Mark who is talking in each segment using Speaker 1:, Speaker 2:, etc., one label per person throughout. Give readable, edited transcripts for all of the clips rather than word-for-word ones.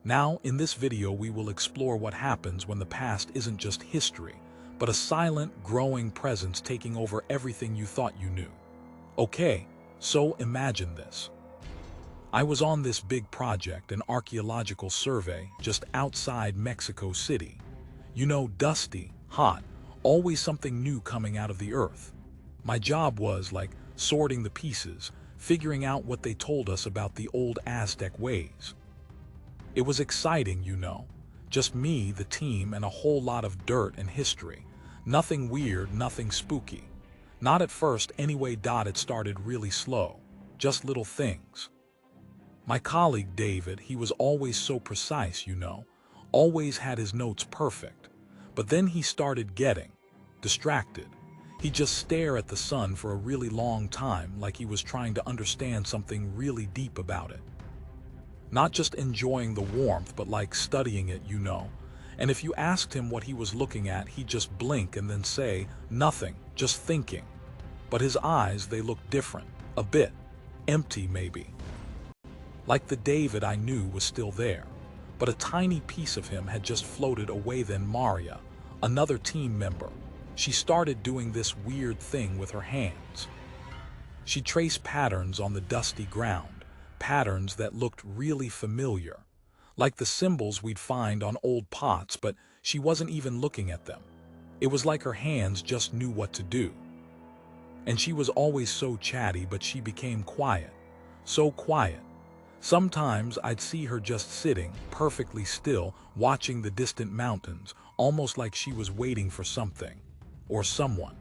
Speaker 1: Now, in this video, we will explore what happens when the past isn't just history, but a silent, growing presence taking over everything you thought you knew. Okay, so imagine this. I was on this big project, an archaeological survey, just outside Mexico City. You know, dusty, hot, always something new coming out of the earth. My job was like sorting the pieces, figuring out what they told us about the old Aztec ways. It was exciting, you know. Just me, the team, and a whole lot of dirt and history. Nothing weird, nothing spooky. Not at first anyway. It started really slow. Just little things. My colleague David, he was always so precise, you know. Always had his notes perfect. But then he started getting distracted. He'd just stare at the sun for a really long time, like he was trying to understand something really deep about it. Not just enjoying the warmth, but like studying it, you know. And if you asked him what he was looking at, he'd just blink and then say, nothing, just thinking. But his eyes, they looked different, a bit empty maybe. Like the David I knew was still there, but a tiny piece of him had just floated away. Then Maria, another team member, she started doing this weird thing with her hands. She traced patterns on the dusty ground. Patterns that looked really familiar, like the symbols we'd find on old pots, but she wasn't even looking at them. It was like her hands just knew what to do. And she was always so chatty, but she became quiet, so quiet. Sometimes I'd see her just sitting, perfectly still, watching the distant mountains, almost like she was waiting for something, or someone.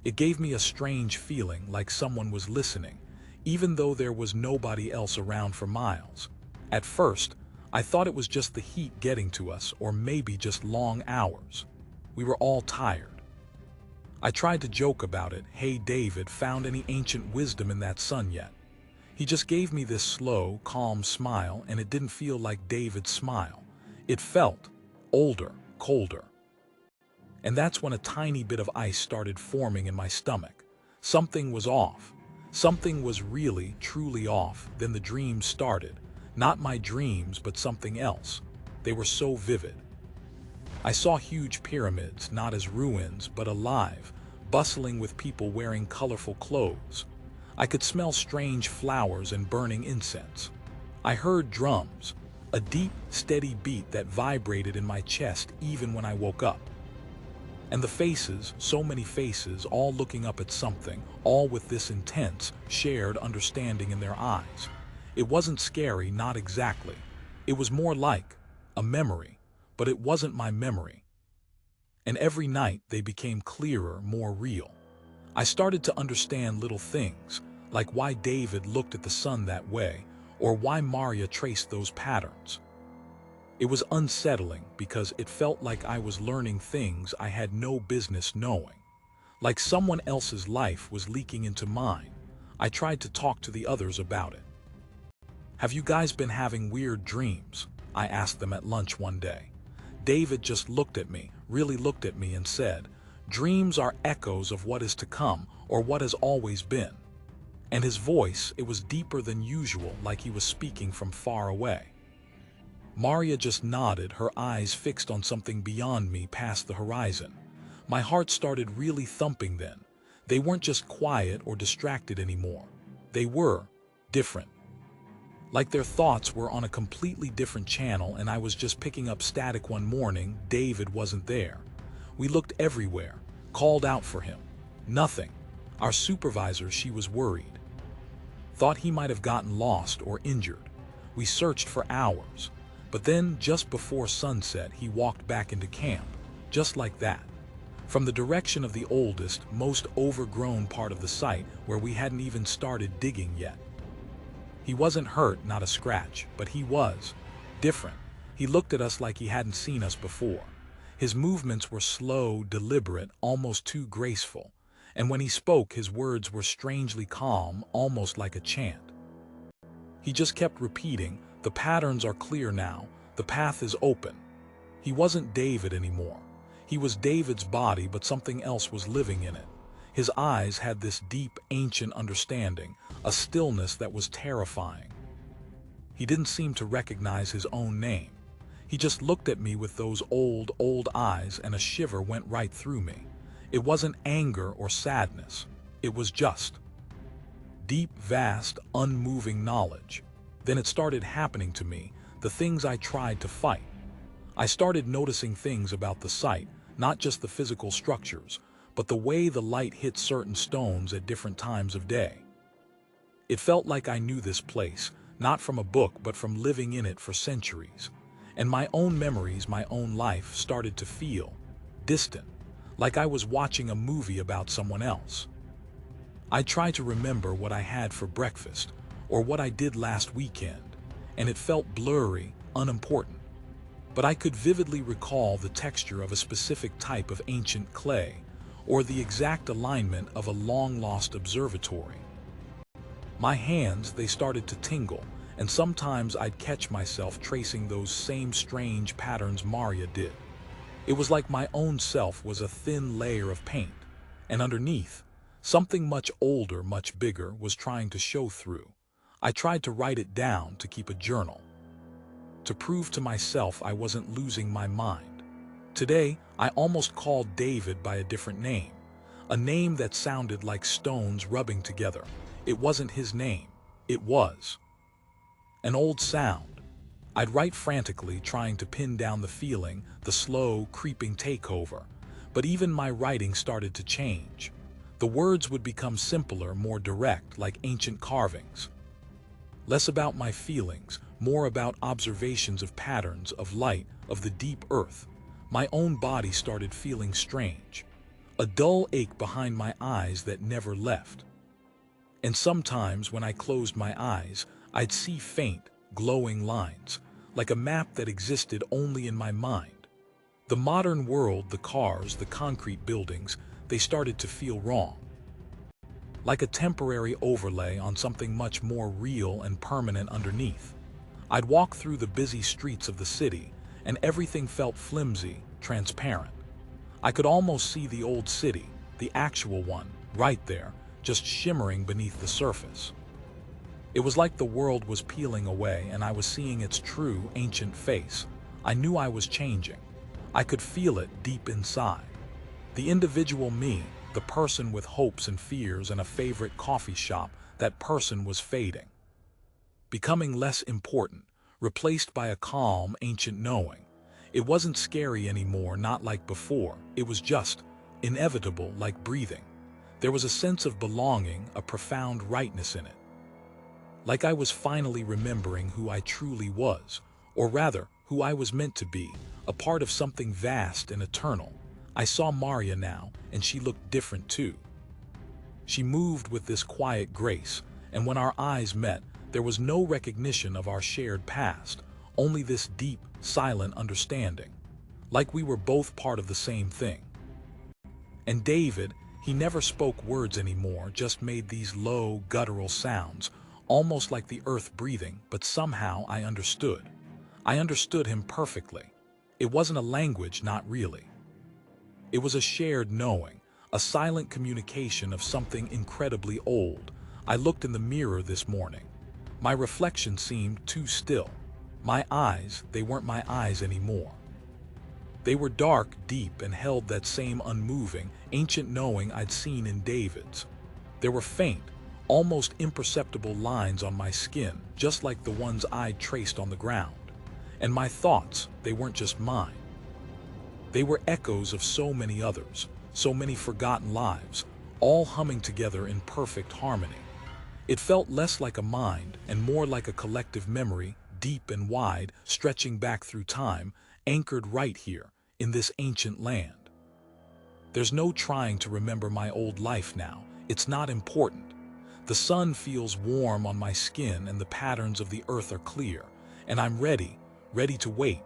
Speaker 1: It gave me a strange feeling, like someone was listening, even though there was nobody else around for miles. At first, I thought it was just the heat getting to us, or maybe just long hours. We were all tired. I tried to joke about it. Hey David, found any ancient wisdom in that sun yet? He just gave me this slow, calm smile, and it didn't feel like David's smile. It felt older, colder. And that's when a tiny bit of ice started forming in my stomach. Something was off. Something was really, truly off. Then the dreams started. Not my dreams, but something else. They were so vivid. I saw huge pyramids, not as ruins, but alive, bustling with people wearing colorful clothes. I could smell strange flowers and burning incense. I heard drums, a deep, steady beat that vibrated in my chest even when I woke up. And the faces, so many faces, all looking up at something, all with this intense, shared understanding in their eyes. It wasn't scary, not exactly. It was more like a memory, but it wasn't my memory. And every night they became clearer, more real. I started to understand little things, like why David looked at the sun that way, or why Maria traced those patterns. It was unsettling because it felt like I was learning things I had no business knowing. Like someone else's life was leaking into mine. I tried to talk to the others about it. Have you guys been having weird dreams? I asked them at lunch one day. David just looked at me, really looked at me, and said, dreams are echoes of what is to come, or what has always been. And his voice, it was deeper than usual, like he was speaking from far away. Maria just nodded, her eyes fixed on something beyond me, past the horizon. My heart started really thumping then. They weren't just quiet or distracted anymore. They were different. Like their thoughts were on a completely different channel, and I was just picking up static. One morning, David wasn't there. We looked everywhere, called out for him. Nothing. Our supervisor, she was worried. Thought he might have gotten lost or injured. We searched for hours. But then, just before sunset, he walked back into camp, just like that, from the direction of the oldest, most overgrown part of the site where we hadn't even started digging yet. He wasn't hurt, not a scratch, but he was different. He looked at us like he hadn't seen us before. His movements were slow, deliberate, almost too graceful, and when he spoke, his words were strangely calm, almost like a chant. He just kept repeating, the patterns are clear now, the path is open. He wasn't David anymore. He was David's body, but something else was living in it. His eyes had this deep, ancient understanding, a stillness that was terrifying. He didn't seem to recognize his own name. He just looked at me with those old eyes, and a shiver went right through me. It wasn't anger or sadness. It was just deep, vast, unmoving knowledge. Then it started happening to me, the things I tried to fight. I started noticing things about the site, not just the physical structures, but the way the light hit certain stones at different times of day. It felt like I knew this place, not from a book but from living in it for centuries. And my own memories, my own life started to feel distant, like I was watching a movie about someone else. I tried to remember what I had for breakfast, or what I did last weekend, and it felt blurry, unimportant. But I could vividly recall the texture of a specific type of ancient clay, or the exact alignment of a long-lost observatory. My hands, they started to tingle, and sometimes I'd catch myself tracing those same strange patterns Maria did. It was like my own self was a thin layer of paint, and underneath, something much older, much bigger, was trying to show through. I tried to write it down, to keep a journal, to prove to myself I wasn't losing my mind. Today, I almost called David by a different name, a name that sounded like stones rubbing together. It wasn't his name, it was an old sound. I'd write frantically, trying to pin down the feeling, the slow, creeping takeover. But even my writing started to change. The words would become simpler, more direct, like ancient carvings. Less about my feelings, more about observations of patterns, of light, of the deep earth. My own body started feeling strange. A dull ache behind my eyes that never left. And sometimes when I closed my eyes, I'd see faint, glowing lines, like a map that existed only in my mind. The modern world, the cars, the concrete buildings, they started to feel wrong. Like a temporary overlay on something much more real and permanent underneath. I'd walk through the busy streets of the city, and everything felt flimsy, transparent. I could almost see the old city, the actual one, right there, just shimmering beneath the surface. It was like the world was peeling away and I was seeing its true, ancient face. I knew I was changing. I could feel it deep inside. The individual me, the person with hopes and fears and a favorite coffee shop, that person was fading. Becoming less important, replaced by a calm, ancient knowing. It wasn't scary anymore, not like before. It was just inevitable, like breathing. There was a sense of belonging, a profound rightness in it. Like I was finally remembering who I truly was, or rather, who I was meant to be, a part of something vast and eternal. I saw Maria now, and she looked different too. She moved with this quiet grace, and when our eyes met, there was no recognition of our shared past, only this deep, silent understanding, like we were both part of the same thing. And David, he never spoke words anymore, just made these low, guttural sounds, almost like the earth breathing, but somehow I understood. I understood him perfectly. It wasn't a language, not really. It was a shared knowing, a silent communication of something incredibly old. I looked in the mirror this morning. My reflection seemed too still. My eyes, they weren't my eyes anymore. They were dark, deep, and held that same unmoving, ancient knowing I'd seen in David's. There were faint, almost imperceptible lines on my skin, just like the ones I'd traced on the ground. And my thoughts, they weren't just mine. They were echoes of so many others, so many forgotten lives, all humming together in perfect harmony. It felt less like a mind and more like a collective memory, deep and wide, stretching back through time, anchored right here, in this ancient land. There's no trying to remember my old life now. It's not important. The sun feels warm on my skin and the patterns of the earth are clear, and I'm ready to wait,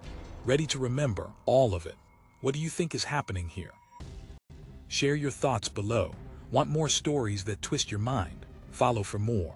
Speaker 1: ready to remember all of it. What do you think is happening here? Share your thoughts below. Want more stories that twist your mind? Follow for more.